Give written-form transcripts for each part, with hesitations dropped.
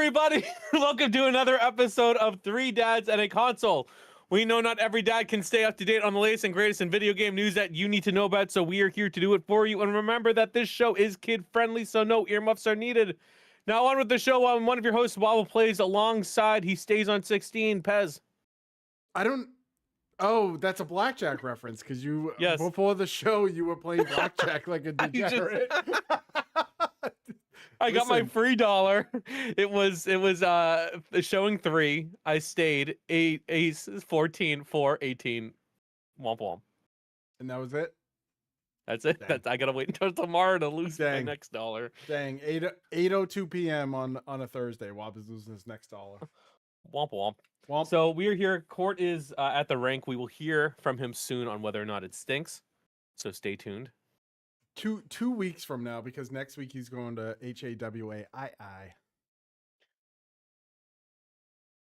everybody. Welcome to another episode of Three Dads and a Console. We know not every dad can stay up to date on the latest and greatest in video game news that you need to know about, so we are here to do it for you. And remember that this show is kid-friendly, so no earmuffs are needed. Now on with the show. I'm one of your hosts, Wobble plays alongside. He stays on 16, Pez. Oh, that's a blackjack reference because Yes. before the show you were playing blackjack like a degenerate. I got my free $1. It was showing 3. I stayed 8 aces 14 4 18 womp womp. And that was it. That's it. Dang. I gotta wait until tomorrow to lose my Dang. next $1. Dang, 8:02 p.m. on a Thursday. Wob is losing his next $1. Womp womp. Womp. So we are here. Court is at the rink. We will hear from him soon on whether or not it stinks. So stay tuned. 2 weeks from now, because next week he's going to HAWAII.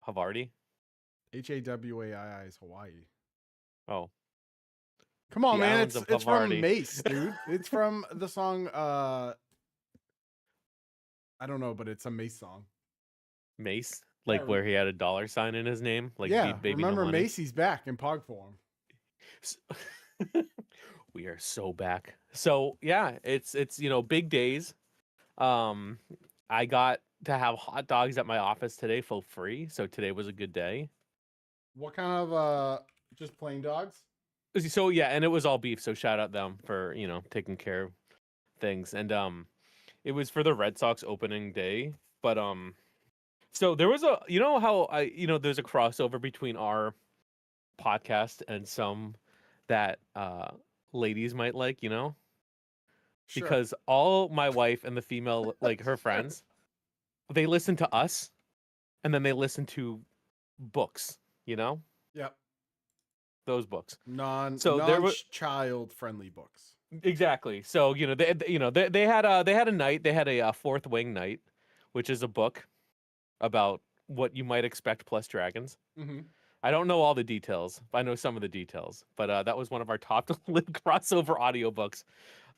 Havarti. HAWAII is Hawaii. Oh, Come on, The man. Islands It's of from Havarti. Mace, dude. It's from the song I don't know, but it's a Mace song. Mace, like Yeah, where he had a $sign in his name, like yeah, baby remember no money. Macy's back in Pog form. We are so back. So yeah, it's big days. I got to have hot dogs at my office today for free, so today was a good day. What kind of just plain dogs? So yeah, and it was all beef, so shout out them for taking care of things. And it was for the Red Sox opening day, but so there was a how there's a crossover between our podcast and some that ladies might like, Sure. because all my wife and the female, like her friends, they listen to us and then they listen to books, Yep. those books. So there was child friendly books. Exactly. So they had a night. They had a Fourth Wing night, which is a book about what you might expect plus dragons. Mm-hmm. I don't know all the details. I know some of the details, but that was one of our top crossover audiobooks.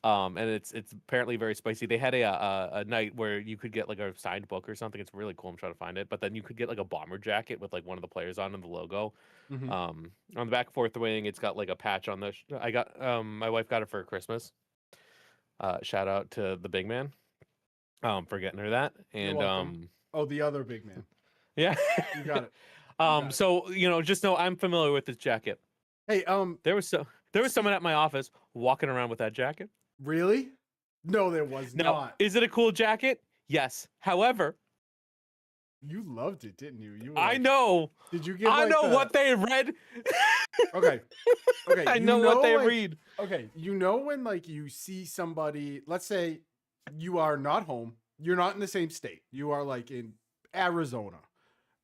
And it's apparently very spicy. They had a night where you could get like a signed book or something. It's really cool. I'm trying to find it. But then you could get like a bomber jacket with like one of the players on and the logo. Mm-hmm. On the back Fourth Wing, it's got like a patch on the. I got my wife got it for Christmas. Shout out to the big man, for getting her that. And oh, the other big man. yeah, You got it. So just know I'm familiar with this jacket. Hey, There was someone at my office walking around with that jacket. really? No, there was Now, not. is it a cool jacket? Yes. However, You loved it, didn't you? You were I like- know. Did you give? I like, know the- what they read. Okay. Okay. I you know what they like- read. Okay, when like you see somebody, let's say you are not home, you're not in the same state, you are like in Arizona,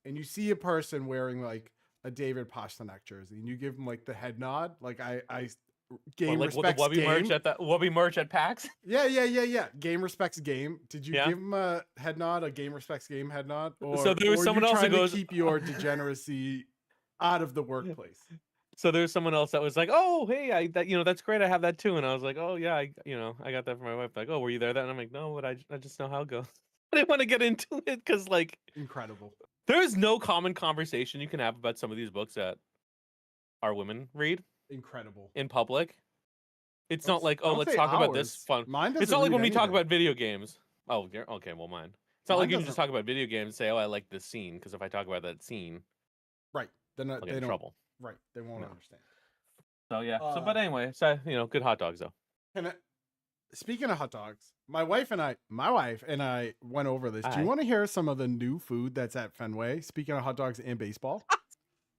and you see a person wearing like a David Pasternak jersey, and you give them like the head nod, like I game Like respects the Wubby game. merch at PAX. Yeah. Game respects game. Did you Yeah. give him a head nod, a game respects game head nod, or So there was or someone you else who trying to goes- keep your degeneracy out of the workplace? So there's someone else that was like, "Oh, hey, that's great. I have that too." And I was like, "Oh yeah, I got that for my wife." Like, "Oh, were you there?" That and I'm like, "No, but I just know how it goes." I didn't want to get into it because like Incredible. there is no common conversation you can have about some of these books that our women read Incredible. in public. It's not like, "Oh, Don't let's say talk about this ours. fun." Mine It's doesn't not like read when we talk anything. about video games. Oh, okay, well, mine. It's not Mine like you can just doesn't- talk about video games and say, "Oh, I like this scene," because if I talk about that scene, Right. They're not, I'll they get in don't. trouble. Right. They won't No. understand. So yeah. But Uh, anyway, so good hot dogs though. Speaking of hot dogs, my wife and I went over this. Do Aye. you want to hear some of the new food that's at Fenway? Speaking of hot dogs and baseball,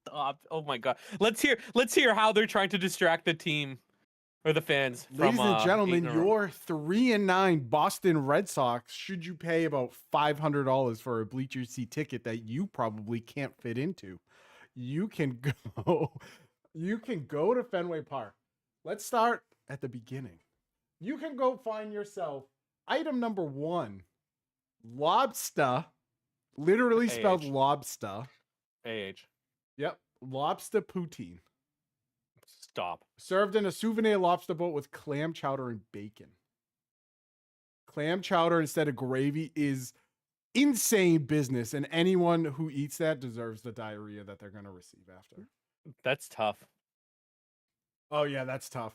Stop. Oh my god. Let's hear how they're trying to distract the team or the fans. ladies from, and 8 gentlemen, in a row. your 3-9 Boston Red Sox. Should you pay about $500 for a bleacher seat ticket that you probably can't fit into? You can go. You can go to Fenway Park. Let's start at the beginning. You can go find yourself item number 1, lobster, literally spelled AH. lobster. AH. Yep, lobster poutine. Stop. Served in a souvenir lobster boat with clam chowder and bacon. Clam chowder instead of gravy is insane business, and anyone who eats that deserves the diarrhea that they're gonna receive after. That's tough. Oh yeah, that's tough.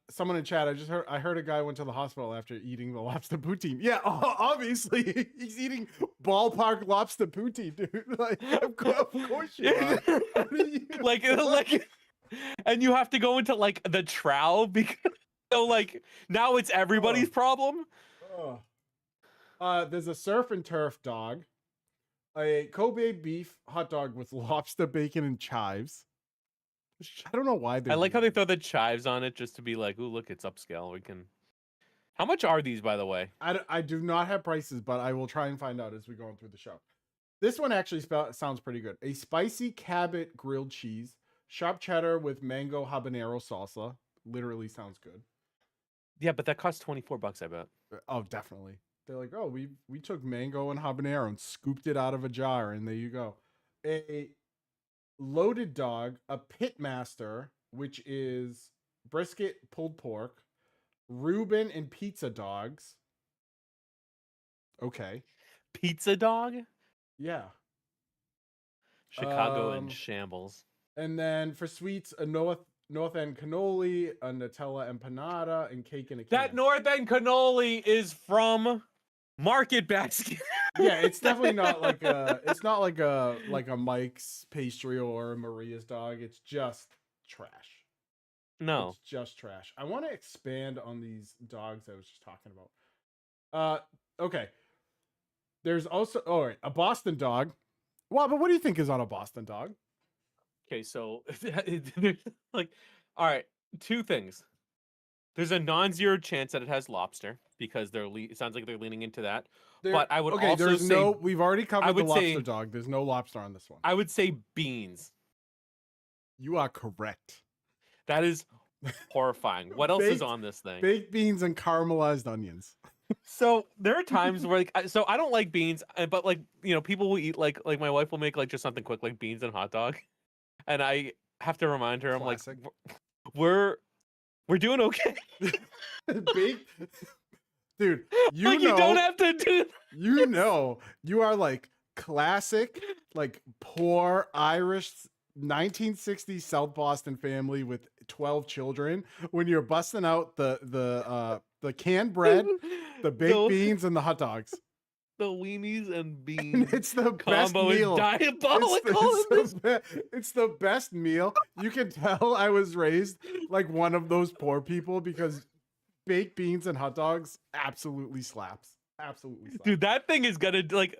Someone in chat, I heard a guy went to the hospital after eating the lobster poutine. Yeah, obviously he's eating ballpark lobster poutine, dude. Like, of course you are. What are you- like, and you have to go into like the trough because so like now it's everybody's problem. There's a surf and turf dog, a Kobe beef hot dog with lobster bacon and chives. I don't know why I like how they throw the chives on it just to be like, "Ooh, look, it's upscale. We can." How much are these, by the way? I do not have prices, but I will try and find out as we go on through the show. This one actually sounds pretty good. A spicy Cabot grilled cheese, sharp cheddar with mango habanero salsa. Literally sounds good. Yeah, but that costs $24, I bet. Oh, definitely. They're like, oh, we took mango and habanero and scooped it out of a jar, and there you go. A loaded dog, a pitmaster, which is brisket pulled pork, Reuben and pizza dogs. Okay. Pizza dog? Yeah. Chicago in shambles. And then for sweets, a North End cannoli, a Nutella empanada, and cake in a can. That North End cannoli is from Market Basket. Yeah, it's definitely not like a Mike's pastry or a Maria's dog. It's just trash. No. It's just trash. I want to expand on these dogs I was just talking about. Okay. There's also a Boston dog. Well, but what do you think is on a Boston dog? Okay, so like, all right, two things. There's a non-zero chance that it has lobster because it sounds like they're leaning into that. But I would also say we've already covered the lobster dog. There's no lobster on this one. I would say beans. You are correct. That is horrifying. What else is on this thing? Baked beans and caramelized onions. So there are times where so I don't like beans, but like, you know, people will eat like my wife will make like just something quick like beans and hot dog. And I have to remind her, Classic. I'm like, we're doing okay. Baked, dude, you don't have to do. You know, you are like classic, like poor Irish 1960s South Boston family with 12 children when you're busting out the canned bread, the baked beans, and the hot dogs. The weenies and beans. And it's the best meal. Is diabolical. It's the best meal. You can tell I was raised like one of those poor people because baked beans and hot dogs absolutely slaps. Absolutely slaps. Dude, that thing is gonna like.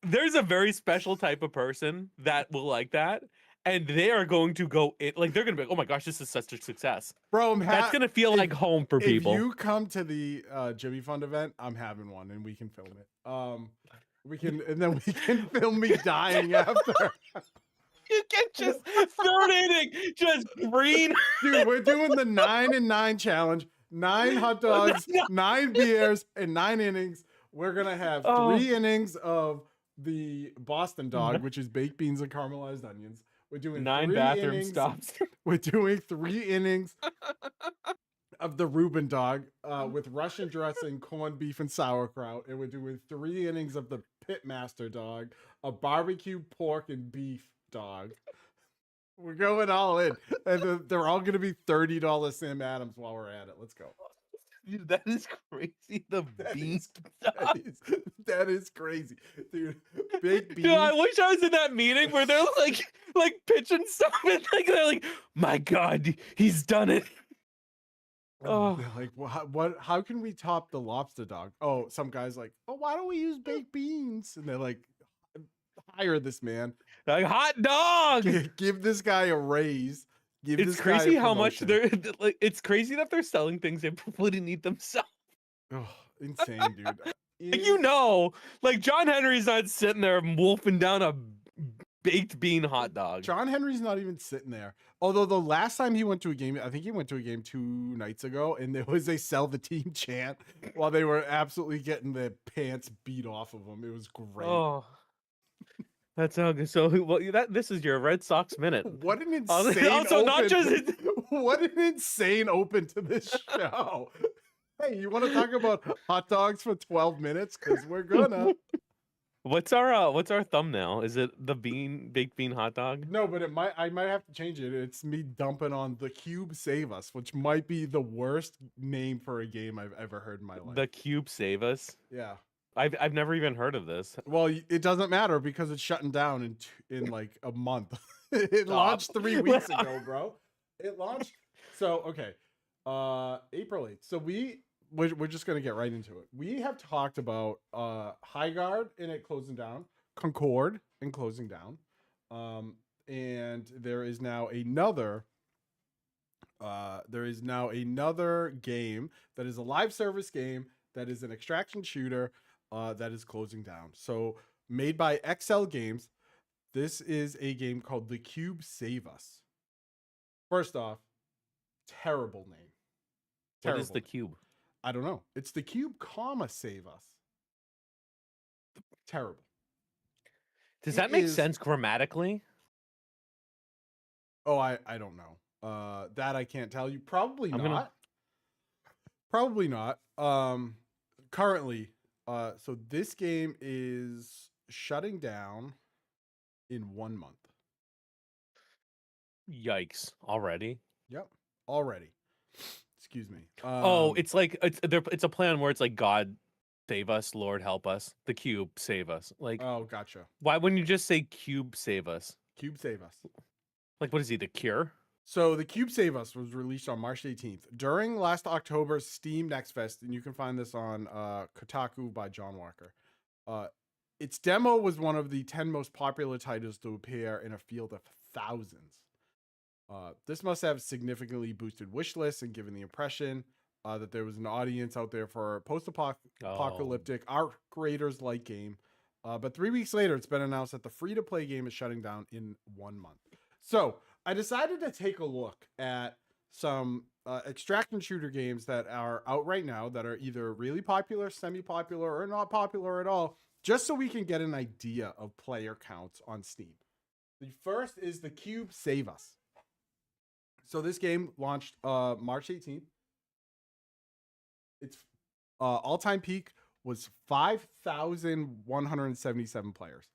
There's a very special type of person that will like that, and they are going to go like they're gonna be like, oh my gosh, this is such a success, bro. That's gonna feel like home for people. If you come to the Jimmy Fund event, I'm having one, and we can film it. We can film me dying after. You can just third inning, just green. Dude, we're doing the 9 and 9 challenge. 9 hot dogs, 9 beers, and 9 innings. We're gonna have 3 innings of the Boston dog, which is baked beans and caramelized onions. We're doing 9 bathroom stops. We're doing 3 innings of the Reuben dog with Russian dressing, corned beef, and sauerkraut. And we're doing 3 innings of the Pitmaster dog, a barbecue pork and beef dog. We're going all in. And they're all going to be $30 Sam Adams while we're at it. Let's go. Dude, that is crazy. That is crazy, dude. Big beans. Dude, I wish I was in that meeting where they're like pitching stuff and like they're like, my God, he's done it. Oh, like what? How can we top the lobster dog? Oh, some guys like, oh, why don't we use baked beans? And they're like, hire this man. Like hot dog. Give this guy a raise. It's crazy how much they're like. It's crazy that they're selling things they probably didn't need themselves. Oh, insane, dude. Like, you know, like John Henry's not sitting there wolfing down a baked bean hot dog. John Henry's not even sitting there. Although the last time he went to a game, I think he went to a game 2 nights ago, and there was a sell the team chant while they were absolutely getting their pants beat off of them. It was great. Oh. That's how good. So, well, this is your Red Sox minute. What an insane also, open. not just What an insane open to this show. Hey, you want to talk about hot dogs for 12 minutes? Because we're gonna. What's our thumbnail? Is it the baked bean hot dog? No, but I might have to change it. It's me dumping on The Cube Save Us, which might be the worst name for a game I've ever heard in my life. The Cube Save Us. Yeah. I've never even heard of this. Well, it doesn't matter because it's shutting down in like a month. It launched 3 weeks ago, bro. It launched. So okay, April 8th. So we're just gonna get right into it. We have talked about Highguard and it closing down, Concord and closing down, and there is now another game that is a live service game that is an extraction shooter that is closing down. So made by XL Games, this is a game called The Cube Save Us. First off, terrible name. What is the cube? I don't know. It's The Cube, Save Us. Terrible. Does that make sense grammatically? Oh, I don't know. That I can't tell you. Probably not. Probably not. Currently, so this game is shutting down in 1 month. Yikes! Already? Yep. Already. Excuse me. It's like it's a plan where it's like God save us, Lord help us. The Cube save us. Like, oh, gotcha. why wouldn't you just say Cube save us? Cube Save Us. Like, what is he? The Cure? So The Cube Save Us was released on March 18th during last October's Steam Next Fest, and you can find this on Kotaku by John Walker. Its demo was one of the 10 most popular titles to appear in a field of thousands. This must have significantly boosted wish lists and given the impression that there was an audience out there for post-apocalyptic art creators like game. But 3 weeks later, it's been announced that the free-to-play game is shutting down in 1 month. So I decided to take a look at some extraction shooter games that are out right now that are either really popular, semi-popular, or not popular at all, just so we can get an idea of player counts on Steam. The first is The Cube Save Us. So this game launched March 18th. Its all-time peak was 5,177 players.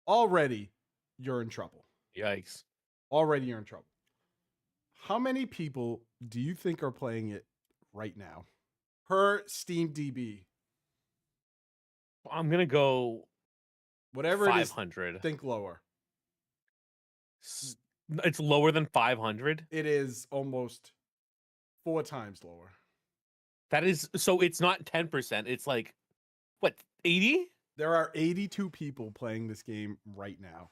Already, you're in trouble. Yikes. Already you're in trouble. How many people do you think are playing it right now? Per Steam DB. I'm going to go whatever 500. It is, think lower. It's lower than 500? It is almost 4 times lower. That is, so it's not 10%. It's like, what, 80? There are 82 people playing this game right now.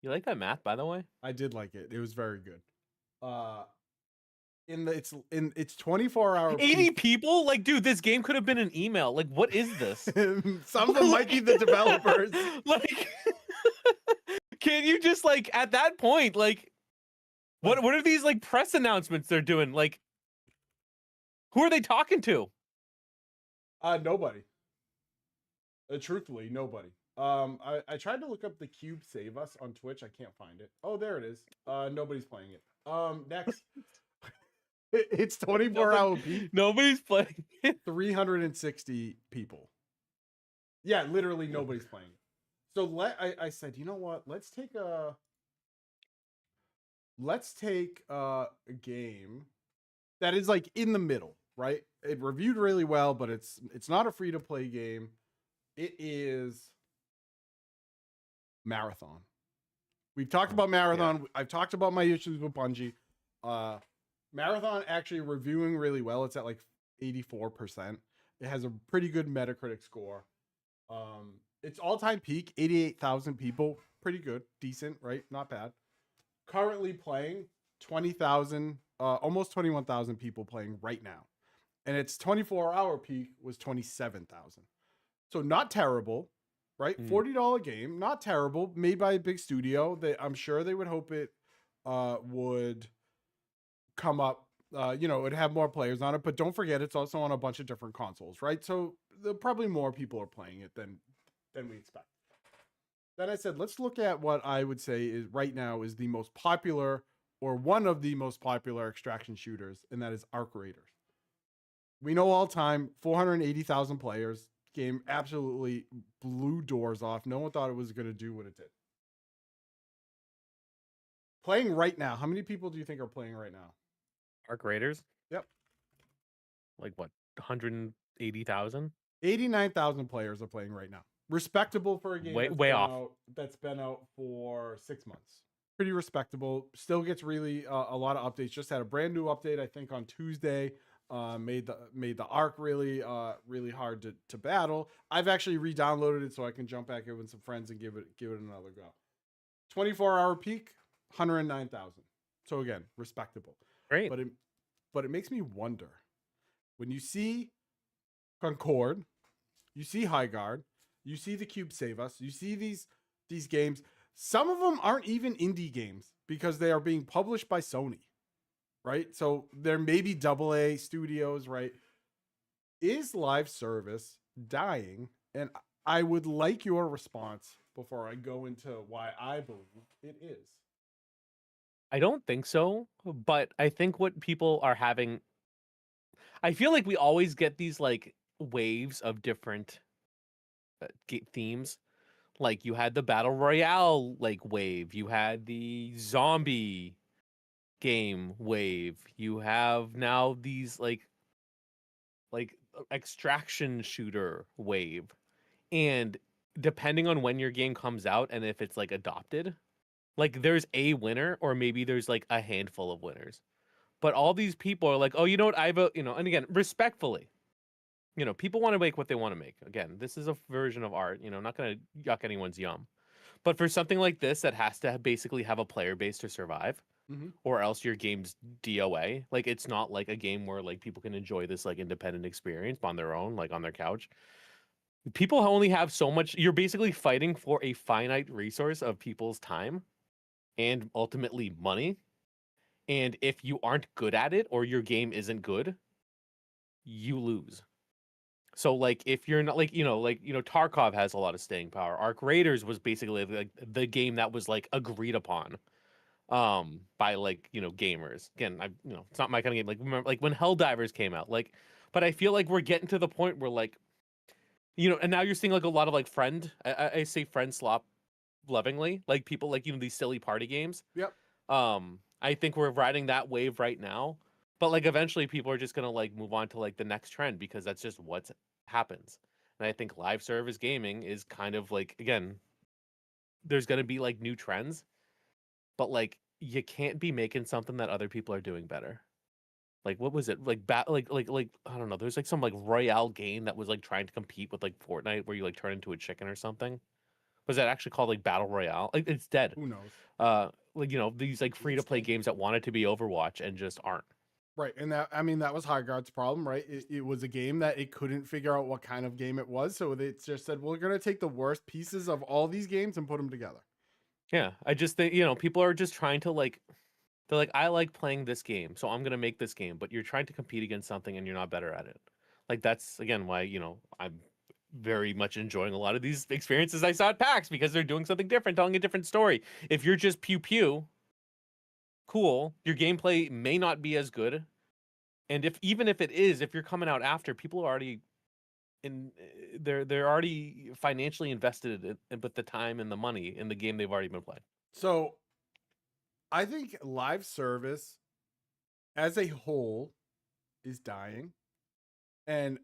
You like that math, by the way? I did like it. It was very good. It's 24-hour 80 people? Like, dude, this game could have been an email. Like, what is this? Some of them might be the developers. Like, can you just, like, at that point, like, what are these, like, press announcements they're doing? Like, who are they talking to? Nobody. Truthfully, nobody. I tried to look up The Cube Save Us on Twitch. I can't find it. Oh, there it is. Nobody's playing it. Next. It's 24-hour peak. Nobody's playing it. 360 people. Yeah, literally nobody's playing it. So I said, you know what? Let's take a game that is like in the middle, right? It reviewed really well, but it's not a free-to-play game. It is Marathon. We've talked about Marathon. Yeah. I've talked about my issues with Bungie. Marathon actually reviewing really well. It's at like 84%. It has a pretty good Metacritic score. Its all-time peak, 88,000 people. Pretty good. Decent, right? Not bad. Currently playing 20,000, almost 21,000 people playing right now. And its 24-hour peak was 27,000. So not terrible, right? $40 game, not terrible. Made by a big studio. I'm sure they would hope it would come up. It'd have more players on it. But don't forget, it's also on a bunch of different consoles, right? So probably more people are playing it than we expect. Then I said, let's look at what I would say is right now is the most popular or one of the most popular extraction shooters, and that is Arc Raiders. We know all time, 480,000 players. game absolutely blew doors off. No one thought it was going to do what it did. Playing right now, how many people do you think are playing right now? Arc Raiders? Yep. Like what? 180,000? 89,000 players are playing right now. Respectable for a game Way off. That's been out for 6 months. Pretty respectable. Still gets really a lot of updates. Just had a brand new update, I think, on Tuesday. Made the arc really hard to battle. I've actually re-downloaded it so I can jump back in with some friends and give it another go. 24-hour peak, 109,000. So again, respectable. Great. But it makes me wonder, when you see Concord, you see Highguard, you see the Cube Save Us, you see these games. Some of them aren't even indie games because they are being published by Sony, right? So there may be AA studios, right? Is live service dying? And I would like your response before I go into why I believe it is. I don't think so, but I think what people are having, I feel like we always get these like waves of different themes. Like you had the battle royale like wave, you had the zombie game wave, you have now these like extraction shooter wave. And depending on when your game comes out and if it's like adopted, like there's a winner or maybe there's like a handful of winners. But all these people are like, oh, you know what, I vote, you know, and again, respectfully, you know, people want to make what they want to make. Again, this is a version of art, you know, not going to yuck anyone's yum. But for something like this that has to basically have a player base to survive, or else your game's DOA. Like it's not like a game where like people can enjoy this like independent experience on their own, like on their couch. People only have so much. You're basically fighting for a finite resource of people's time and ultimately money. And if you aren't good at it or your game isn't good, you lose. So like if you're not like Tarkov has a lot of staying power. Arc Raiders was basically like the game that was like agreed upon by like gamers. Again, it's not my kind of game. Like remember like when Helldivers came out, like, but I feel like we're getting to the point where like and now you're seeing like a lot of like I say friend slop lovingly, like people like these silly party games. Yep. I think we're riding that wave right now. But like eventually people are just gonna like move on to like the next trend because that's just what happens. And I think live service gaming is kind of like, again, there's gonna be like new trends, but like you can't be making something that other people are doing better. Like what was it? Like I don't know, there's like some like Royale game that was like trying to compete with like Fortnite where you like turn into a chicken or something. Was that actually called like Battle Royale? Like it's dead. Who knows? Like these like free to play games that wanted to be Overwatch and just aren't. Right, and that was Highguard's problem, right? It was a game that it couldn't figure out what kind of game it was, so it just said, we're going to take the worst pieces of all these games and put them together. Yeah, I just think, people are just trying to like, they're like, I like playing this game, so I'm going to make this game, but you're trying to compete against something and you're not better at it. Like, that's, again, why, I'm very much enjoying a lot of these experiences I saw at PAX because they're doing something different, telling a different story. If you're just pew-pew, cool, your gameplay may not be as good. And even if it is, if you're coming out after, people are already they're already financially invested with the time and the money in the game they've already been playing. So I think live service as a whole is dying. And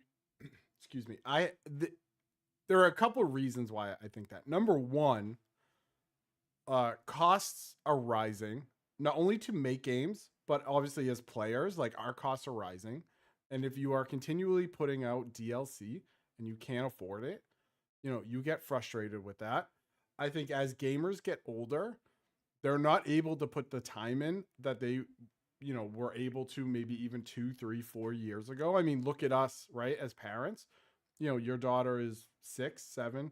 excuse me, there are a couple of reasons why I think that. Number one, costs are rising, not only to make games, but obviously as players, like our costs are rising. And if you are continually putting out DLC and you can't afford it, you get frustrated with that. I think as gamers get older, they're not able to put the time in that they, were able to maybe even 2, 3, 4 years ago. I mean, look at us, right? As parents, your daughter is 6, 7.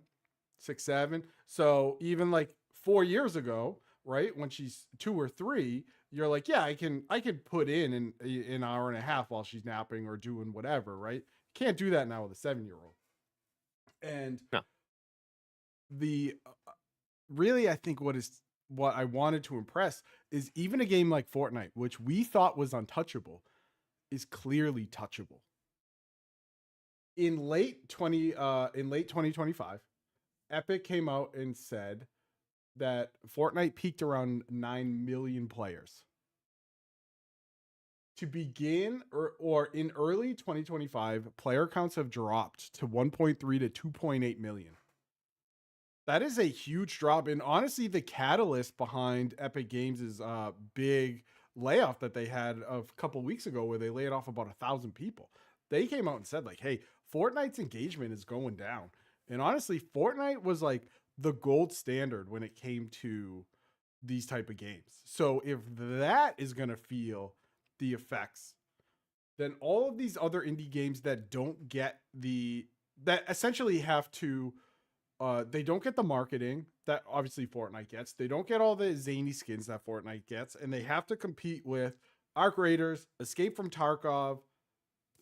So even like 4 years ago, right, when she's 2 or 3, you're like, yeah, I can put in an hour and a half while she's napping or doing whatever, right? Can't do that now with a 7-year-old. And no. The really, I think what I wanted to impress is even a game like Fortnite, which we thought was untouchable, is clearly touchable. in late 2025, Epic came out and said that Fortnite peaked around 9 million players. To begin or in early 2025, player counts have dropped to 1.3 to 2.8 million. That is a huge drop. And honestly, the catalyst behind Epic Games' big layoff that they had a couple weeks ago, where they laid off about 1,000 people. They came out and said, like, hey, Fortnite's engagement is going down. And honestly, Fortnite was like the gold standard when it came to these type of games. So if that is going to feel the effects, then all of these other indie games that don't get that essentially have to they don't get the marketing that obviously Fortnite gets. They don't get all the zany skins that Fortnite gets, and they have to compete with Arc Raiders, Escape from Tarkov,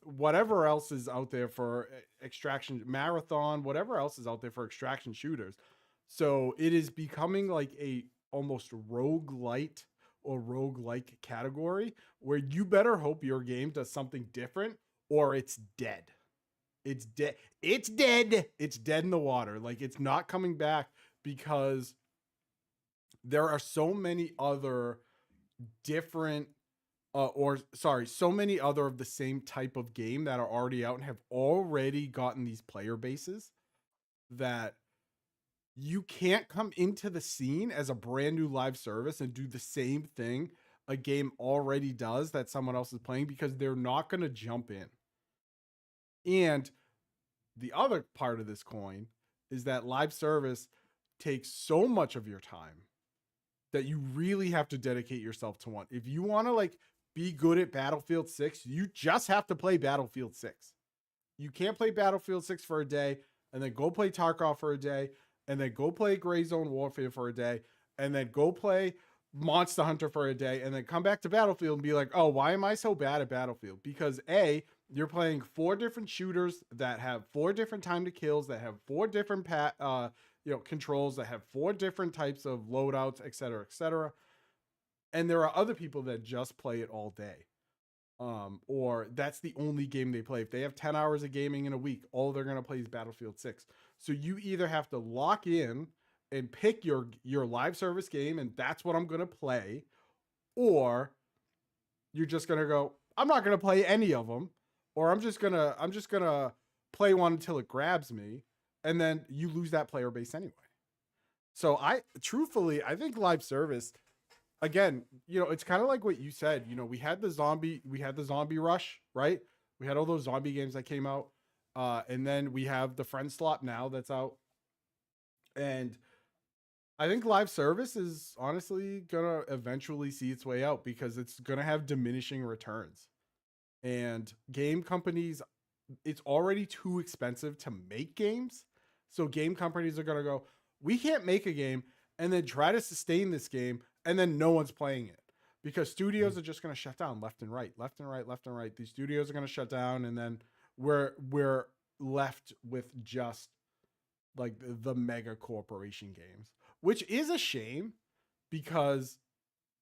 whatever else is out there for extraction, Marathon, whatever else is out there for extraction shooters. So it is becoming like a almost roguelite or roguelike category where you better hope your game does something different or it's dead. It's dead. It's dead. It's dead in the water. Like, it's not coming back because there are so many other different so many other of the same type of game that are already out and have already gotten these player bases that you can't come into the scene as a brand new live service and do the same thing a game already does that someone else is playing, because they're not going to jump in. And the other part of this coin is that live service takes so much of your time that you really have to dedicate yourself to one. If you want to like be good at Battlefield 6, you just have to play Battlefield 6. You can't play Battlefield 6 for a day and then go play Tarkov for a day and then go play Gray Zone Warfare for a day and then go play Monster Hunter for a day and then come back to Battlefield and be like, oh, why am I so bad at Battlefield? Because A, you're playing 4 different shooters that have 4 different time to kills, that have 4 different controls, that have 4 different types of loadouts, et cetera, et cetera. And there are other people that just play it all day. Or that's the only game they play. If they have 10 hours of gaming in a week, all they're going to play is Battlefield 6. So you either have to lock in and pick your live service game, and that's what I'm going to play, or you're just going to go, I'm not going to play any of them, or I'm just going to play one until it grabs me, and then you lose that player base anyway. So I think live service, again, it's kind of like what you said. We had the zombie rush, right? We had all those zombie games that came out, and then we have the friend slot now that's out, and I think live service is honestly gonna eventually see its way out because it's gonna have diminishing returns, and game companies, it's already too expensive to make games, so game companies are gonna go, we can't make a game and then try to sustain this game and then no one's playing it because studios are just going to shut down left and right. These studios are going to shut down, and then we're left with just like the mega corporation games, which is a shame because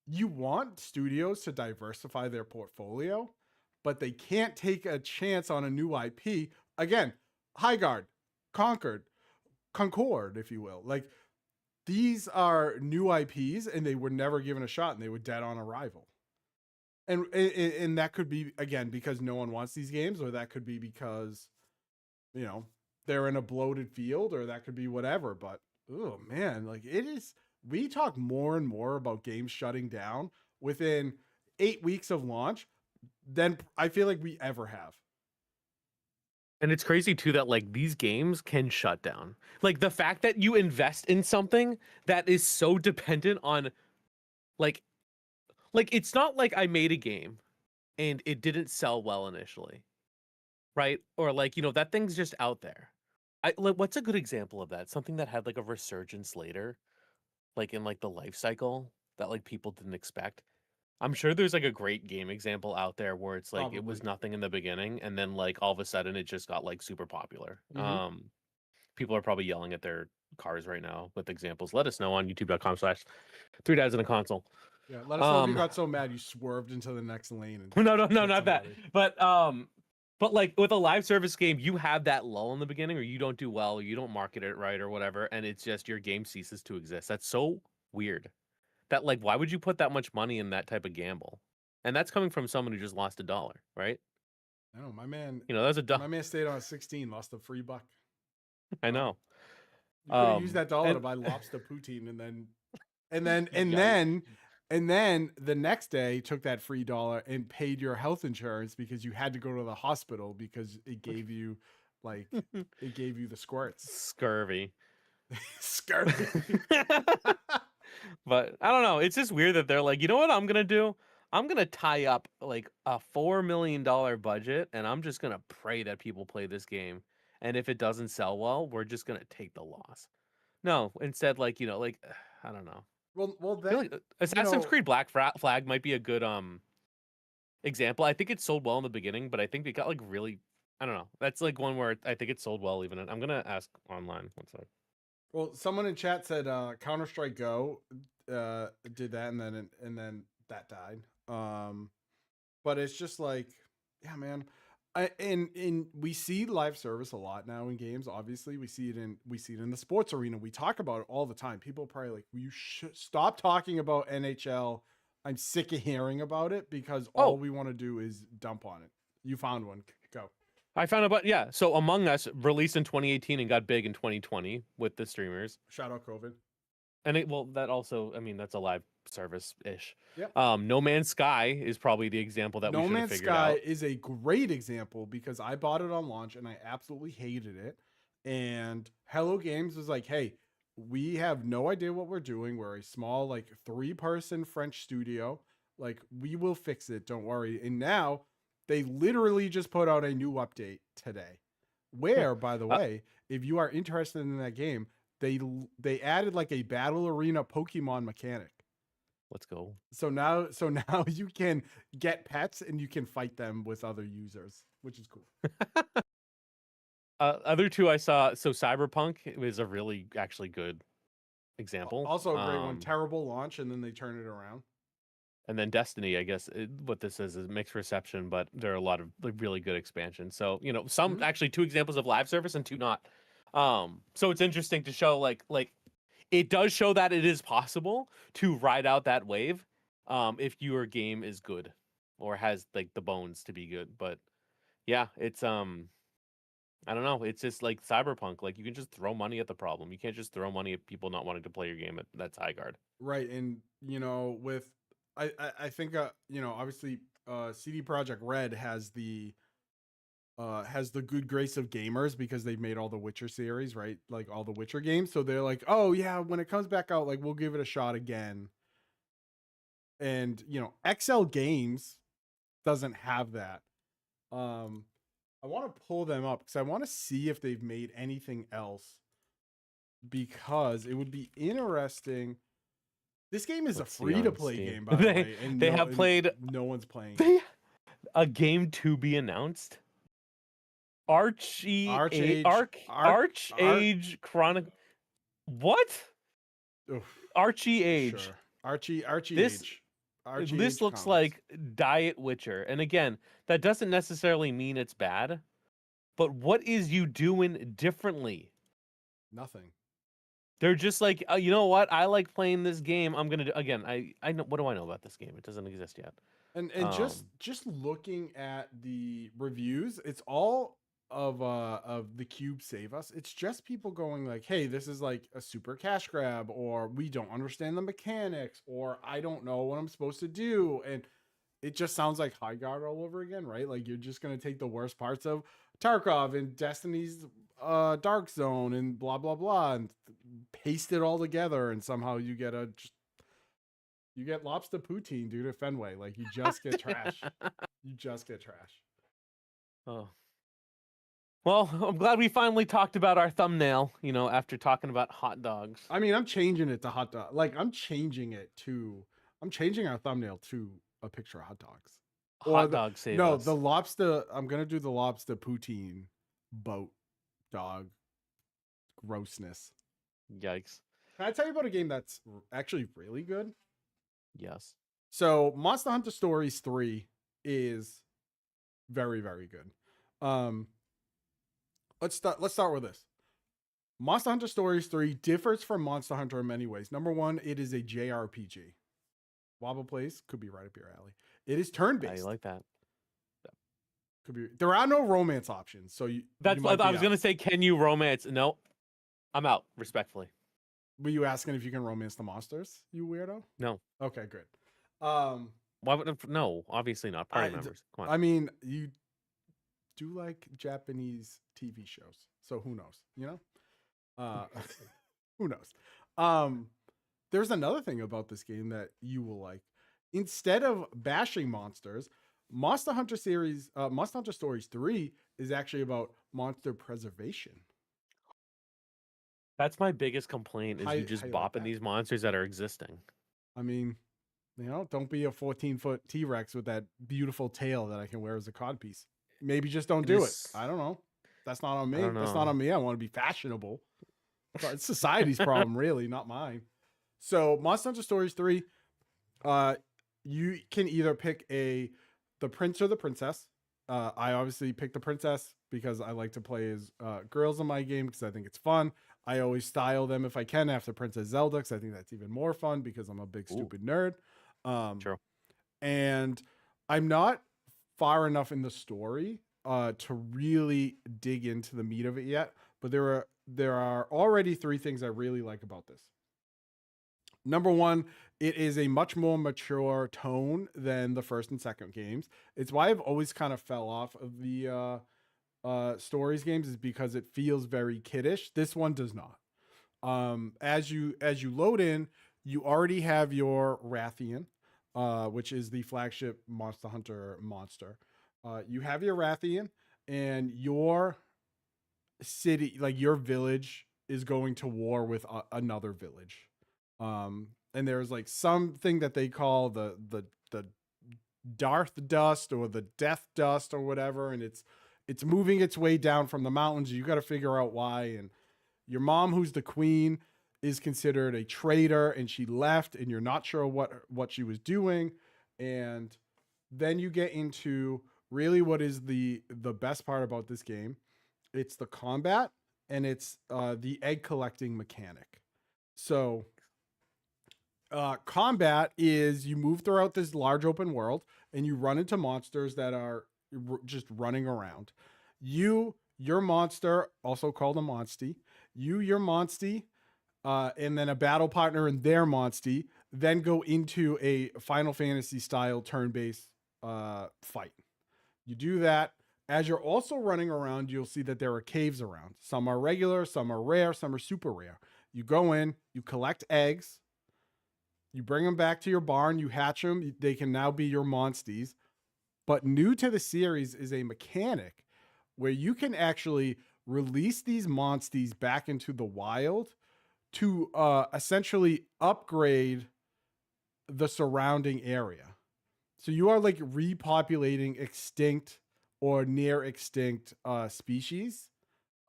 you want studios to diversify their portfolio, but they can't take a chance on a new IP. Again, Highguard, Concord, if you will. Like, these are new IPs and they were never given a shot and they were dead on arrival. And that could be, again, because no one wants these games, or that could be because, they're in a bloated field, or that could be whatever. But, oh man, like, we talk more and more about games shutting down within 8 weeks of launch than I feel like we ever have. And it's crazy too that like these games can shut down. Like the fact that you invest in something that is so dependent on like it's not like I made a game and it didn't sell well initially. Right? Or like, that thing's just out there. What's a good example of that? Something that had like a resurgence later, like in like the life cycle that like people didn't expect. I'm sure there's like a great game example out there where it's like it was nothing in the beginning and then like all of a sudden it just got like super popular. Mm-hmm. People are probably yelling at their cars right now with examples. Let us know on youtube.com/3dads in a console. Yeah, let us know if you got so mad you swerved into the next lane. No, not that. But But like with a live service game, you have that lull in the beginning, or you don't do well, or you don't market it right, or whatever, and it's just your game ceases to exist. That's so weird. That like, why would you put that much money in that type of gamble? And that's coming from someone who just lost $1, right? I know my man. You know, that's a My man stayed on 16, lost a free buck. I Wow. know. You could have used that dollar to And buy lobster poutine, and then Yikes. and then the next day took that free dollar and paid your health insurance because you had to go to the hospital because it gave you like it gave you the squirts. Scurvy. Scurvy. But I don't know. It's just weird that they're like, you know what I'm gonna do? I'm gonna tie up like a $4 million budget, and I'm just gonna pray that people play this game. And if it doesn't sell well, we're just gonna take the loss. No, instead, like like I don't know. Well, I feel then like Assassin's Creed Black Flag might be a good example. I think it sold well in the beginning, but I think they got like really. I don't know. That's like one where I think it sold well even. I'm gonna ask online. One sec. Well, someone in chat said Counter-Strike Go did that, and then that died. But it's just like, yeah, man. And we see live service a lot now in games. Obviously, we see it in the sports arena. We talk about it all the time. People are probably like, you should stop talking about NHL. I'm sick of hearing about it because all we want to do is dump on it. You found one. Go. I found out, yeah. So Among Us released in 2018 and got big in 2020 with the streamers. Shout out COVID. And that also, I mean, that's a live service ish. Yep. No Man's Sky is probably the example that we should have figured out. No Man's Sky is a great example because I bought it on launch and I absolutely hated it. And Hello Games was like, hey, we have no idea what we're doing. We're a small, like 3-person French studio. Like, we will fix it. Don't worry. And now they literally just put out a new update today. Where, by the way, if you are interested in that game, they added like a battle arena Pokemon mechanic. Let's go. So now you can get pets and you can fight them with other users, which is cool. Other two I saw. So Cyberpunk is a really actually good example. Also a great one. Terrible launch, and then they turn it around. And then Destiny, I guess what this is mixed reception, but there are a lot of like really good expansions. So some actually 2 examples of live service and 2 not. So it's interesting to show like it does show that it is possible to ride out that wave, if your game is good or has like the bones to be good. But yeah, it's I don't know. It's just like Cyberpunk. Like you can just throw money at the problem. You can't just throw money at people not wanting to play your game. That's high guard. Right, and with I think obviously CD Projekt Red has the good grace of gamers because they've made all the Witcher series, right? Like all the Witcher games. So they're like, oh yeah, when it comes back out, like we'll give it a shot again. And XL Games doesn't have that. I want to pull them up because I want to see if they've made anything else, because it would be interesting. This game is a free-to-play game, by the way, and no one's playing. A game to be announced. Archage Chronicle. What? Oof. Archage. Sure. Archie This Age. This looks like Diet Witcher, and again, that doesn't necessarily mean it's bad. But what is you doing differently? Nothing. They're just like, you know what? I like playing this game. I'm gonna do again. I know, what do I know about this game? It doesn't exist yet. And just looking at the reviews, it's all of the Cube Save Us. It's just people going like, hey, this is like a super cash grab, or we don't understand the mechanics, or I don't know what I'm supposed to do. And it just sounds like High Guard all over again, right? Like you're just gonna take the worst parts of Tarkov and Destiny's Dark Zone and blah blah blah and paste it all together, and somehow you get lobster poutine, dude, at Fenway. Like you just get trash. You just get trash. Oh. Well, I'm glad we finally talked about our thumbnail, after talking about hot dogs. I mean, I'm changing it to hot dog. Like I'm changing our thumbnail to a picture of hot dogs. Hot dog save us. The lobster. I'm gonna do the lobster poutine boat dog grossness. Yikes. Can I tell you about a game that's actually really good? Yes. So Monster Hunter Stories 3 is very, very good. Um, let's start with this. Monster Hunter Stories 3 differs from Monster Hunter in many ways. Number one, it is a JRPG. Wobble Place could be right up your alley. It is turn I based. like that. Could be. There are no romance options, so you That's might what I be was out. gonna say. Can you romance? No, I'm out. Respectfully, Were you asking if you can romance the monsters? You weirdo. no. Okay, good. Um, Why would no? Obviously not. Party members. Come on. I mean, you do like Japanese TV shows, so who knows? You know, who knows? There's another thing about this game that you will like. Instead of bashing monsters, Monster Hunter Stories 3 is actually about monster preservation. That's my biggest complaint is How you just you like bopping that? these monsters that are existing. I mean, you know, don't be a 14-foot T-Rex with that beautiful tail that I can wear as a codpiece. Maybe just don't do it. I don't know. That's not on me. That's not on me. I want to be fashionable. It's society's problem, really, not mine. So Monster Hunter Stories 3, you can either pick the prince or the princess. I obviously pick the princess because I like to play as girls in my game because I think it's fun. I always style them if I can after Princess Zelda because I think that's even more fun because I'm a big stupid nerd. True. And I'm not far enough in the story to really dig into the meat of it yet. But there are already 3 things I really like about this. Number one, it is a much more mature tone than the first and second games. It's why I've always kind of fell off of the stories games, is because it feels very kiddish. This one does not. As you load in, you already have your Rathian, which is the flagship Monster Hunter monster. You have your Rathian, and your city, like your village, is going to war with another village. And there's like something that they call the Darth Dust or the Death Dust or whatever, and it's moving its way down from the mountains. You got to figure out why. And your mom, who's the queen, is considered a traitor, and she left, and you're not sure what she was doing. And then you get into really what is the best part about this game. It's the combat, and it's the egg collecting mechanic. So combat is you move throughout this large open world and you run into monsters that are just running around. Your monster, also called a monstie, your monstie, and then a battle partner in their monstie, then go into a Final Fantasy style turn-based fight. You do that. As you're also running around, you'll see that there are caves around. Some are regular, some are rare, some are super rare. You go in, you collect eggs, you bring them back to your barn, you hatch them, they can now be your monsties. But new to the series is a mechanic where you can actually release these monsties back into the wild to essentially upgrade the surrounding area. So you are like repopulating extinct or near extinct species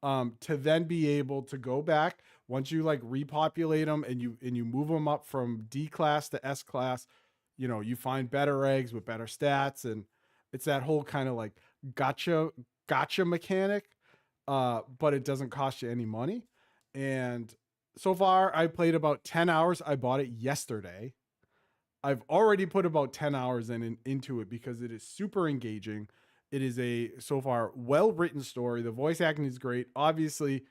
to then be able to go back once you like repopulate them and you move them up from D class to S class. You know, you find better eggs with better stats, and it's that whole kind of like gotcha mechanic, but it doesn't cost you any money. And so far, I played about 10 hours. I bought it yesterday. I've already put about 10 hours into it because it is super engaging. It is a so far well-written story. The voice acting is great. Obviously,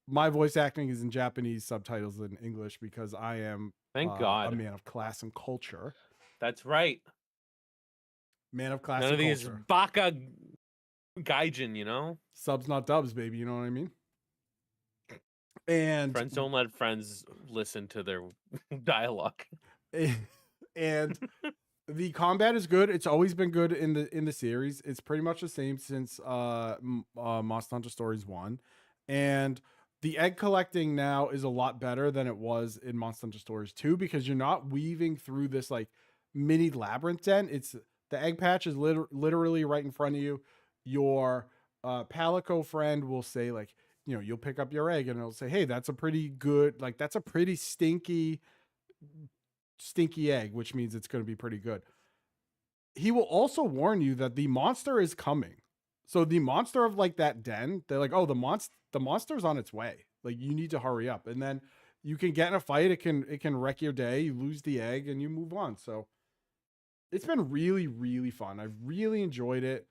my voice acting is in Japanese, subtitles in English, because I am Thank God. a man of class and culture. That's right. Man of class None and of these culture. baka gaijin, you know? Subs, not dubs, baby. You know what I mean? And Friends don't let friends listen to their dialogue. and the combat is good. It's always been good in the series. It's pretty much the same since Monster Hunter Stories 1. And the egg collecting now is a lot better than it was in Monster Hunter Stories 2 because you're not weaving through this like mini labyrinth den. It's the egg patch is literally right in front of you. Your Palico friend will say like, you know, you'll pick up your egg and it'll say, hey, that's a pretty good, like that's a pretty stinky egg, which means it's going to be pretty good. He will also warn you that the monster is coming. So the monster of like that den, they're like, oh, the monster's on its way. Like you need to hurry up. And then you can get in a fight, it can wreck your day, you lose the egg, and you move on. So it's been really, really fun. I've really enjoyed it.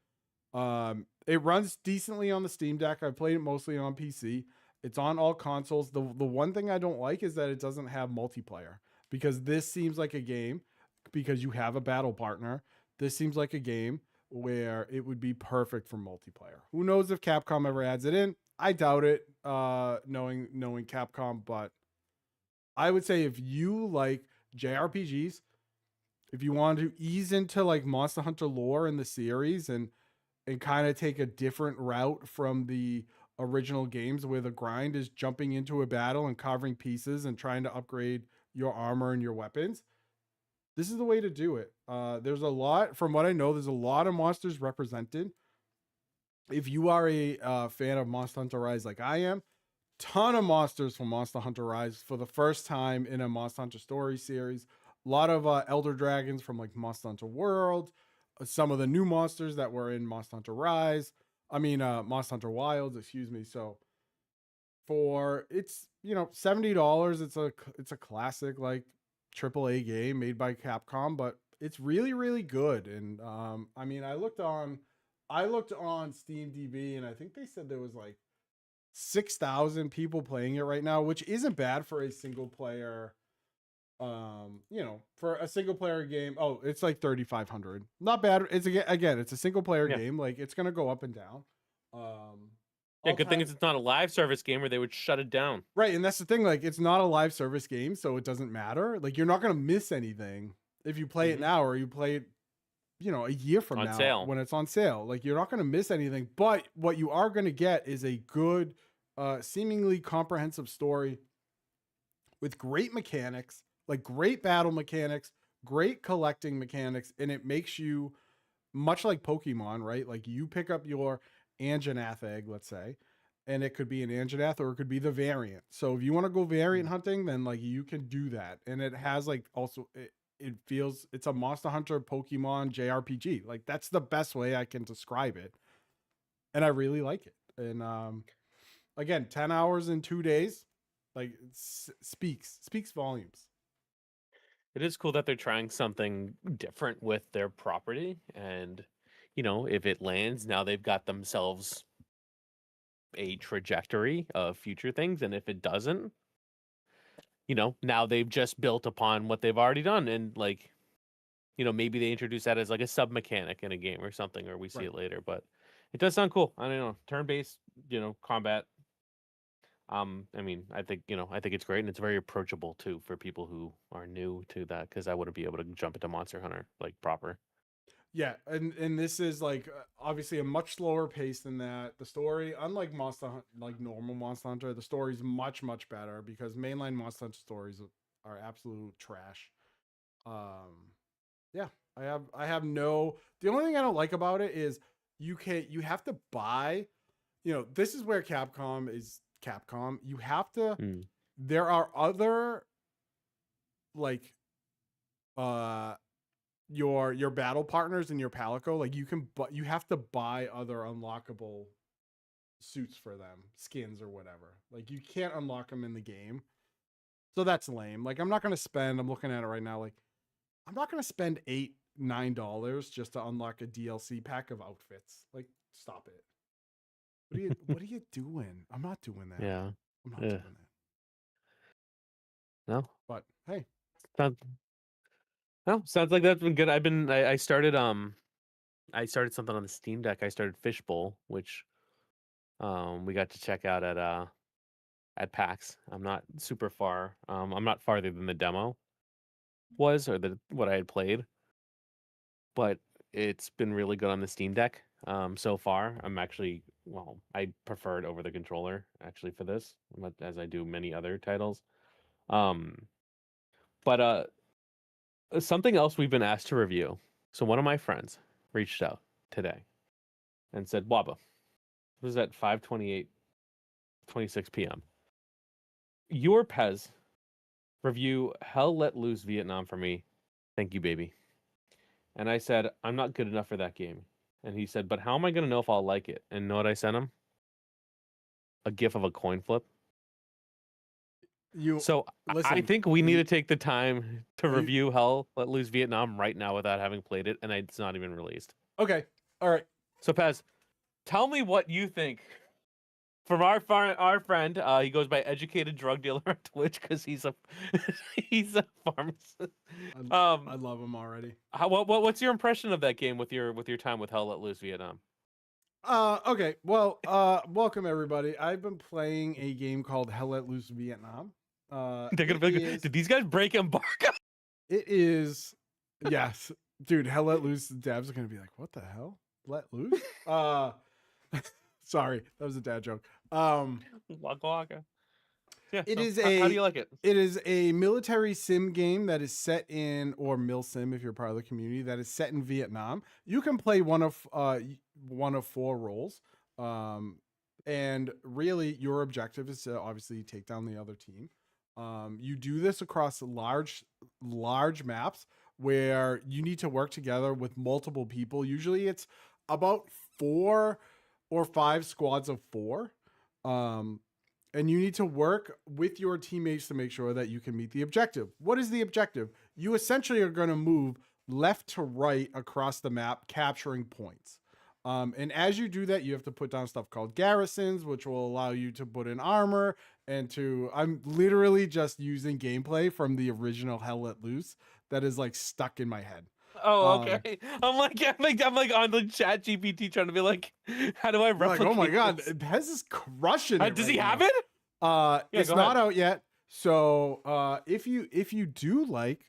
It runs decently on the Steam Deck. I've played it mostly on PC. It's on all consoles. The one thing I don't like is that it doesn't have multiplayer, because this seems like a game, because you have a battle partner. This seems like a game where it would be perfect for multiplayer. Who knows if Capcom ever adds it in? I doubt it, knowing Capcom, but I would say if you like JRPGs, if you want to ease into like Monster Hunter lore in the series and kind of take a different route from the original games, where the grind is jumping into a battle and covering pieces and trying to upgrade your armor and your weapons, this is the way to do it. There's a lot, from what I know, there's a lot of monsters represented. If you are a fan of Monster Hunter Rise like I am, ton of monsters from Monster Hunter Rise for the first time in a Monster Hunter story series. A lot of elder dragons from like Monster Hunter World, some of the new monsters that were in Monster Hunter Rise. I mean, Monster Hunter Wilds, excuse me. So for it's $70, it's a classic like AAA game made by Capcom, but it's really, really good. And I mean, I looked on SteamDB, and I think they said there was like 6,000 people playing it right now, which isn't bad for a single player. For a single player game. Oh, it's like 3,500. Not bad. It's again, it's a single player game. Like it's gonna go up and down. Yeah, good thing is it's not a live service game where they would shut it down. Right, and that's the thing. Like it's not a live service game, so it doesn't matter. Like you're not gonna miss anything if you play it now, or you play it, a year from now sale. When it's on sale. Like you're not gonna miss anything. But what you are gonna get is a good, seemingly comprehensive story with great mechanics, like great battle mechanics, great collecting mechanics, and it makes you much like Pokemon, right? Like you pick up your Anjanath egg, let's say, and it could be an Anjanath or it could be the variant. So if you want to go variant hunting, then like you can do that. And it has like also it feels it's a Monster Hunter Pokemon JRPG. Like that's the best way I can describe it. And I really like it. And again, 10 hours in 2 days, like speaks volumes. It is cool that they're trying something different with their property, and if it lands, now they've got themselves a trajectory of future things, and if it doesn't, now they've just built upon what they've already done, and like maybe they introduce that as like a sub mechanic in a game or something, or we see it later. But it does sound cool. I don't know, turn-based combat. I mean, I think it's great, and it's very approachable too for people who are new to that, because I wouldn't be able to jump into Monster Hunter like proper. Yeah, and this is like obviously a much slower pace than that. The story, unlike like normal Monster Hunter, the story is much, much better, because mainline Monster Hunter stories are absolute trash. Yeah, I have no. The only thing I don't like about it is you have to buy. This is where Capcom is Capcom. You have to. There are other like your battle partners in your Palico, like you have to buy other unlockable suits for them, skins or whatever. Like you can't unlock them in the game. So that's lame. Like I'm looking at it right now, like I'm not gonna spend $8-9 just to unlock a DLC pack of outfits. Like stop it. What are you doing? I'm not doing that. Yeah. I'm not doing that. No. But hey. Sounds like that's been good. I started something on the Steam Deck. I started Fishbowl, which we got to check out at PAX. I'm not super far. I'm not farther than the demo was, or what I had played. But it's been really good on the Steam Deck so far. I prefer it over the controller actually for this, as I do many other titles. But something else we've been asked to review. So one of my friends reached out today and said, Waba, it was at 5:26 p.m. Your Pez review Hell Let Loose Vietnam for me. Thank you, baby. And I said, I'm not good enough for that game. and he said, "But how am I gonna know if I'll like it?" And know what I sent him? A gif of a coin flip. You So I listen. think we need to take the time to you- review Hell Let Loose Vietnam right now without having played it, and it's not even released. Okay. All right. So Pez, tell me what you think. From our friend, he goes by Educated Drug Dealer on Twitch because he's a he's a pharmacist. I love him already. What's your impression of that game with your time with Hell Let Loose Vietnam? Okay. Well, welcome everybody. I've been playing a game called Hell Let Loose Vietnam. They're gonna be like, is, did these guys break embargo? it is, yes, dude. Hell Let Loose devs are gonna be like, what the hell? Let loose? Sorry, that was a dad joke. Waka waka. Yeah. It So is how do you like it? It is a military sim game that is set in, or mil sim if you're part of the community, that is set in Vietnam. You can play one of 4 roles, and really your objective is to obviously take down the other team. You do this across large maps where you need to work together with multiple people. Usually it's about 4 or 5 squads of 4. And you need to work with your teammates to make sure that you can meet the objective. What is the objective? You essentially are going to move left to right across the map, capturing points. And as you do that, you have to put down stuff called garrisons, which will allow you to put in armor and to, I'm literally just using gameplay from the original Hell Let Loose that is like stuck in my head. Oh, okay. I'm like on the chat GPT trying to be like, how do I replicate Like, oh my god, this? Pez is crushing it. Does right he have now. it? Yeah, It's go not ahead. out yet. So if you do like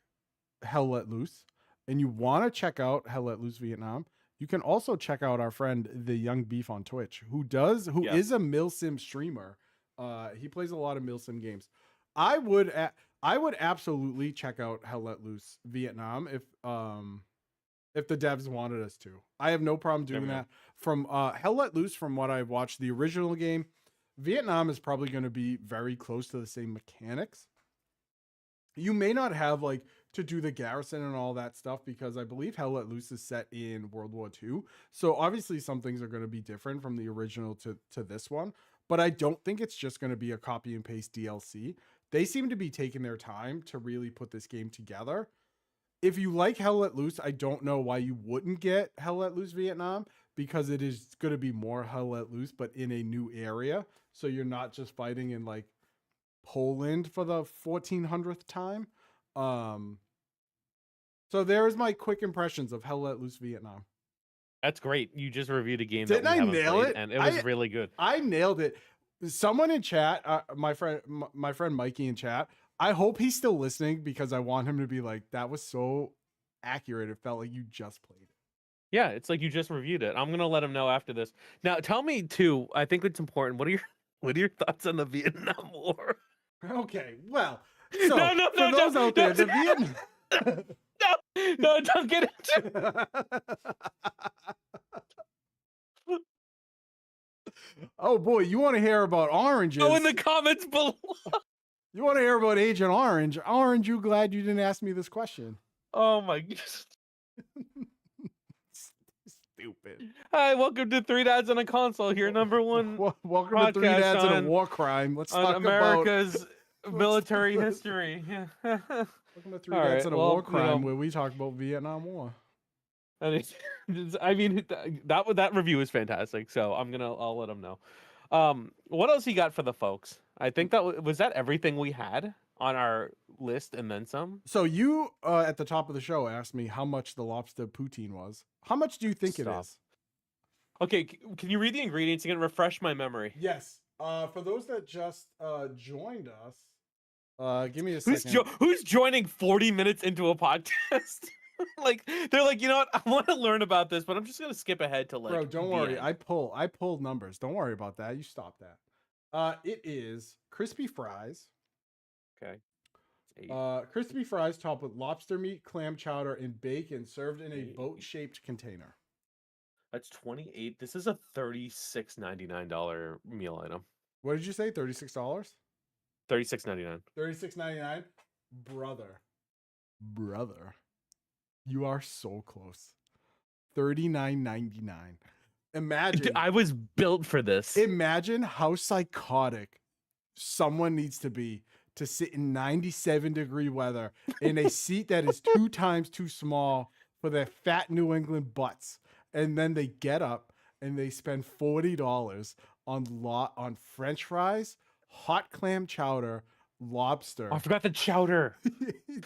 Hell Let Loose and you want to check out Hell Let Loose Vietnam, you can also check out our friend the Young Beef on Twitch, who is a milsim streamer. He plays a lot of milsim games. I would absolutely check out Hell Let Loose Vietnam if the devs wanted us to. I have no problem doing that. From Hell Let Loose, from what I've watched, the original game, Vietnam is probably going to be very close to the same mechanics. You may not have like to do the garrison and all that stuff because I believe Hell Let Loose is set in World War II. So obviously some things are going to be different from the original to this one, but I don't think it's just going to be a copy and paste DLC. They seem to be taking their time to really put this game together. If you like Hell Let Loose, I don't know why you wouldn't get Hell Let Loose Vietnam, because it is going to be more Hell Let Loose, but in a new area. So you're not just fighting in like Poland for the 1400th time. So there's my quick impressions of Hell Let Loose Vietnam. That's great. You just reviewed a game Didn't that we I haven't nail played, it? and it was really good. I nailed it. Someone in chat, my friend Mikey in chat, I hope he's still listening because I want him to be like, that was so accurate. It felt like you just played it. Yeah, it's like you just reviewed it. I'm gonna let him know after this. Now, tell me too. I think it's important. What are your thoughts on the Vietnam War? Okay, well, so No, for those out there, the Vietnam. No, don't get into. Oh boy, you want to hear about oranges? Oh, in the comments below. You want to hear about Agent Orange? Orange, you glad you didn't ask me this question? Oh my gosh. Stupid. Hi, welcome to Three Dads on a Console. Here, number one. Welcome to Three Dads and a on, War Crime. Let's on talk America's about military history. Welcome to Three All Dads right, and a well, War Crime, where we talk about Vietnam War. And I mean, that review is fantastic. So I'll let him know. What else you got for the folks? I think that was that everything we had on our list and then some. So you at the top of the show asked me how much the lobster poutine was. How much do you think it is? Okay, can you read the ingredients again? Refresh my memory. Yes. For those that just joined us, give me a second. Who's joining 40 minutes into a podcast? Like they're like, you know what? I want to learn about this, but I'm just gonna skip ahead to like. Bro, don't worry. End. I pulled numbers. Don't worry about that. You stop that. It is crispy fries. Okay. Crispy fries topped with lobster meat, clam chowder, and bacon, served in a boat-shaped container. That's 28. This is a $36.99 meal item. What did you say? $36? $36.99. $36.99? Brother. You are so close. $39.99. Imagine, I was built for this. imagine how psychotic someone needs to be to sit in 97-degree weather in a seat that is 2 times too small for their fat New England butts. And then they get up and they spend $40 on French fries, hot clam chowder, lobster. Oh, I forgot the chowder.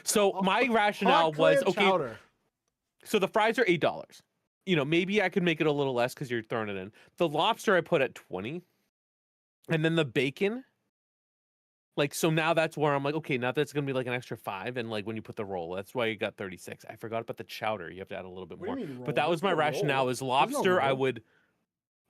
So my Hot rationale was, clam okay, chowder. so the fries are $8. You know, maybe I could make it a little less because you're throwing it in. The lobster I put at 20, and then the bacon. Like, so now that's where I'm like, okay, now that's gonna be like an extra 5, and like when you put the roll, that's why you got 36. I forgot about the chowder. You have to add a little bit What do more. you mean roll? But that was There's my no roll. rationale. Is There's no lobster? I roll. would.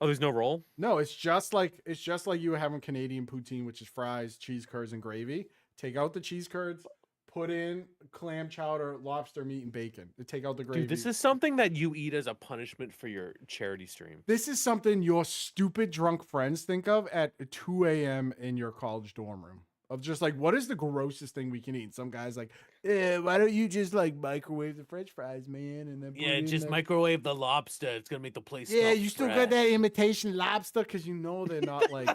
Oh, there's no roll. No, it's just like you were having Canadian poutine, which is fries, cheese curds, and gravy. Take out the cheese curds, put in clam chowder, lobster meat, and bacon. Take out the gravy. Dude, this is something that you eat as a punishment for your charity stream. This is something your stupid drunk friends think of at 2 a.m. in your college dorm room. Of just like, what is the grossest thing we can eat? Some guy's like, why don't you just like microwave the French fries, man? And then put it in the... microwave the lobster. It's gonna make the place. Yeah, you still got that imitation lobster because you know they're not like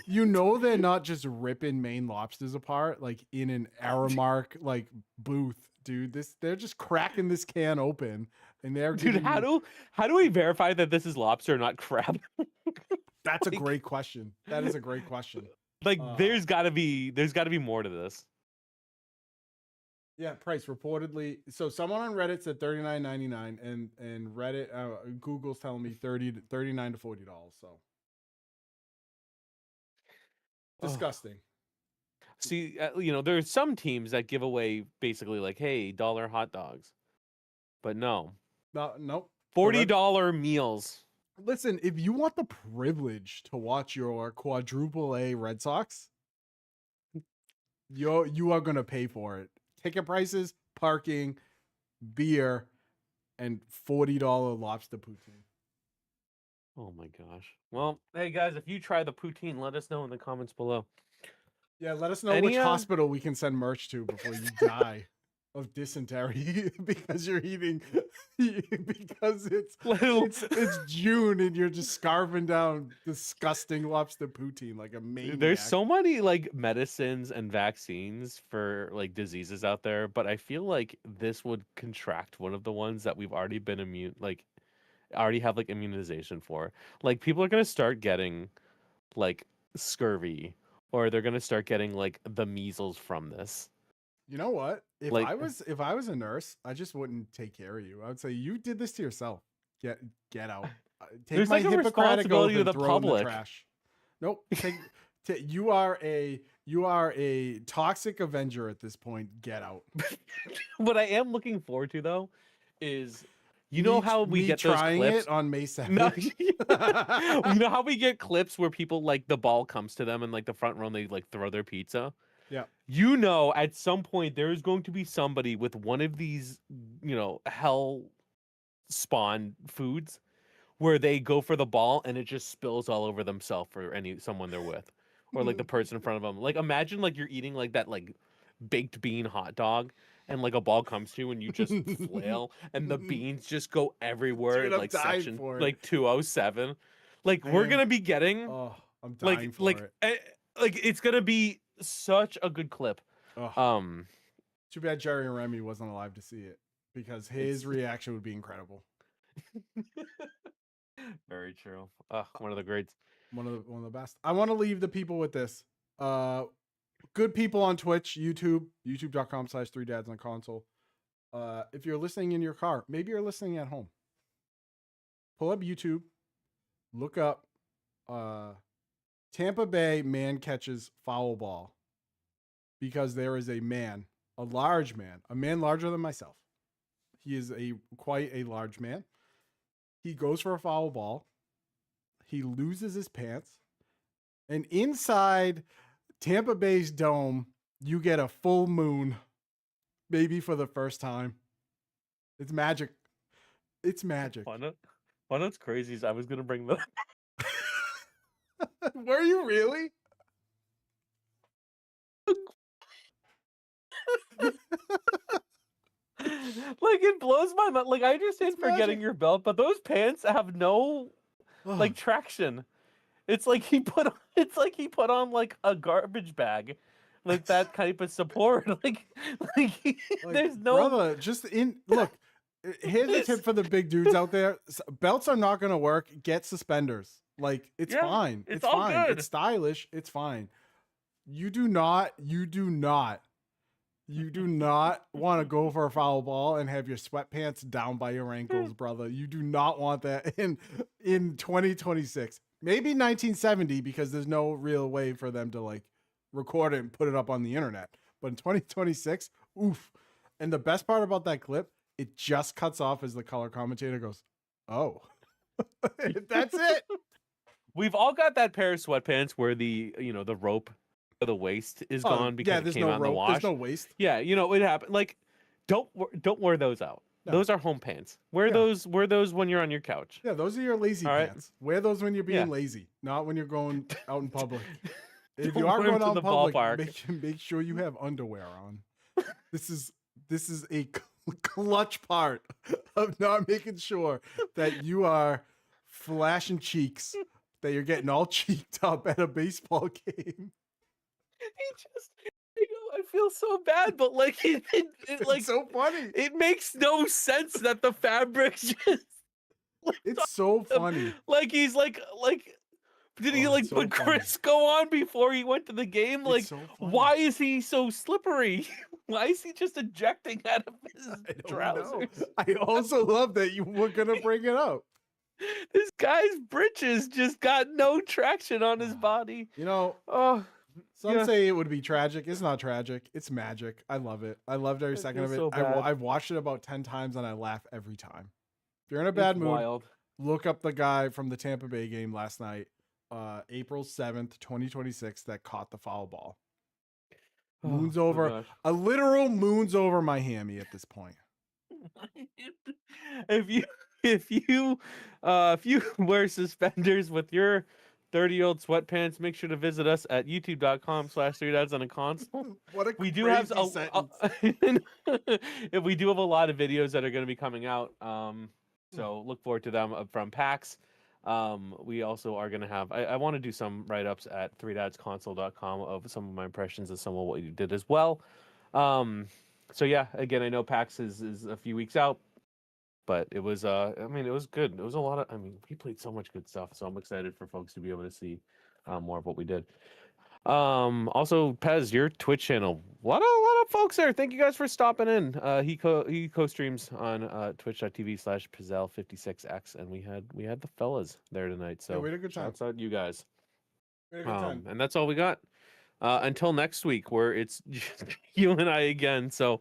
you know they're not just ripping Maine lobsters apart like in an Aramark like booth, dude. They're just cracking this can open and they're Dude, how do we verify that this is lobster, not crab? That's a great question. That is a great question. Like, there's gotta be more to this. Yeah, price reportedly. So someone on Reddit said $39.99, and Reddit Google's telling me $39 to $40. So disgusting. See, you know, there's some teams that give away basically like, hey, dollar hot dogs, but no, Nope. $40 meals. Listen, if you want the privilege to watch your quadruple A Red Sox, you are gonna pay for it. Ticket prices, parking, beer, and $40 lobster poutine. Oh my gosh. Well, hey guys, if you try the poutine, let us know in the comments below. Yeah, let us know which hospital we can send merch to before you die of dysentery because you're eating because it's June and you're just scarfing down disgusting lobster poutine like a maniac. There's so many like medicines and vaccines for like diseases out there, but I feel like this would contract one of the ones that we've already been already have like immunization for. Like people are gonna start getting like scurvy, or they're gonna start getting like the measles from this. You know what? If Like- I was a nurse, I just wouldn't take care of you. I would say you did this to yourself. Get out. Take There's my like a Hippocratic oath responsibility to and the throw it in the public. trash. Nope. You are a toxic Avenger at this point. Get out. What I am looking forward to though is, you know how we get those trying clips it on May 7th. No, you know how we get clips where people like the ball comes to them and like the front row and they like throw their pizza. Yeah. You know, at some point there is going to be somebody with one of these, you know, hell spawn foods where they go for the ball and it just spills all over themselves or someone they're with, or like the person in front of them. Like imagine like you're eating like that like baked bean hot dog and like a ball comes to you and you just flail and the beans just go everywhere. Dude, I'm like dying section for it. like 207. Like we're gonna be getting I'm dying for it. like it's gonna be such a good clip. Too bad Jerry and Remy wasn't alive to see it because his reaction would be incredible. Very true. One of the greats. One of the best. I want to leave the people with this. Good people on Twitch, youtube.com/3dads-on-console. If you're listening in your car, maybe you're listening at home. Pull up YouTube, look up Tampa Bay man catches foul ball, because there is a man, a large man, a man larger than myself. He is quite a large man. He goes for a foul ball. He loses his pants. And inside Tampa Bay's dome, you get a full moon, maybe for the first time. It's magic. It's magic. One that's crazy is I was gonna bring the Were you really? Like it blows my mind. Like I understand It's forgetting magic. your belt, but those pants have no like traction. It's like he put on, it's like he put on like a garbage bag, like that type of support. Like Like, there's no. brother, look. Here's a tip for the big dudes out there: belts are not gonna work. Get suspenders. Like, it's Yeah, fine. it's It's all fine. good. It's stylish. It's fine. You do not want to go for a foul ball and have your sweatpants down by your ankles, brother. You do not want that in 2026. Maybe 1970 because there's no real way for them to like record it and put it up on the internet. But in 2026, oof. And the best part about that clip, it just cuts off as the color commentator goes, "Oh." That's it. We've all got that pair of sweatpants where the the rope of the waist is gone because Yeah, it there's came no out in the rope. wash. There's no waist. Yeah, it happened. Like, don't wear those out. No. Those are home pants. Wear Yeah. those when you're on your couch. Yeah, those are your lazy All right. pants. Wear those when you're being Yeah. lazy, not when you're going out in public. If Don't you are wear 'em going to out the in public, ballpark. make sure you have underwear on. This is a clutch part of not making sure that you are flashing cheeks, that you're getting all cheeked up at a baseball game. I feel so bad, but like like It's so funny. it makes no sense that the fabric just It's so funny. like he's like did he Oh, like it's so put funny. Crisco on before he went to the game? Like, It's so funny. why is he so slippery? Why is he just ejecting out of his I don't trousers? know. I also love that you were gonna bring it up. This guy's britches just got no traction on his body. You know, Oh, some yeah. say it would be tragic. It's not tragic. It's magic. I love it. I loved every second of it. feel so bad. I've watched it about 10 times and I laugh every time. If you're in a It's bad mood, wild. look up the guy from the Tampa Bay game last night, April 7th, 2026, that caught the foul ball. Moon's Oh, my over. gosh. A literal moon's over my hammy at this point. if you wear suspenders with your 30-year-old sweatpants, make sure to visit us at youtube.com/3dads on a console. What a We do have sentence. if we do have a lot of videos that are going to be coming out. So look forward to them from PAX. We also are going to have, I want to do some write-ups at 3dadsconsole.com of some of my impressions of some of what you did as well. So yeah, again, I know PAX is a few weeks out, but it was I mean, it was good. It was a lot of, I mean, we played so much good stuff, so I'm excited for folks to be able to see more of what we did. Also, Pez, your Twitch channel, a lot of folks there. Thank you guys for stopping in. He co-streams on twitch.tv/Pizel56x, and we had the fellas there tonight. So we had a good time. Shouts out you guys. We had a good time. And that's all we got. Until next week, where it's just you and I again. So,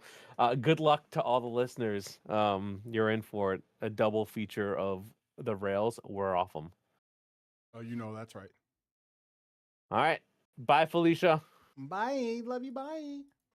good luck to all the listeners. You're in for it. A double feature of the Rails. We're off them. Oh, you know that's right. All right. Bye, Felicia. Bye. Love you. Bye.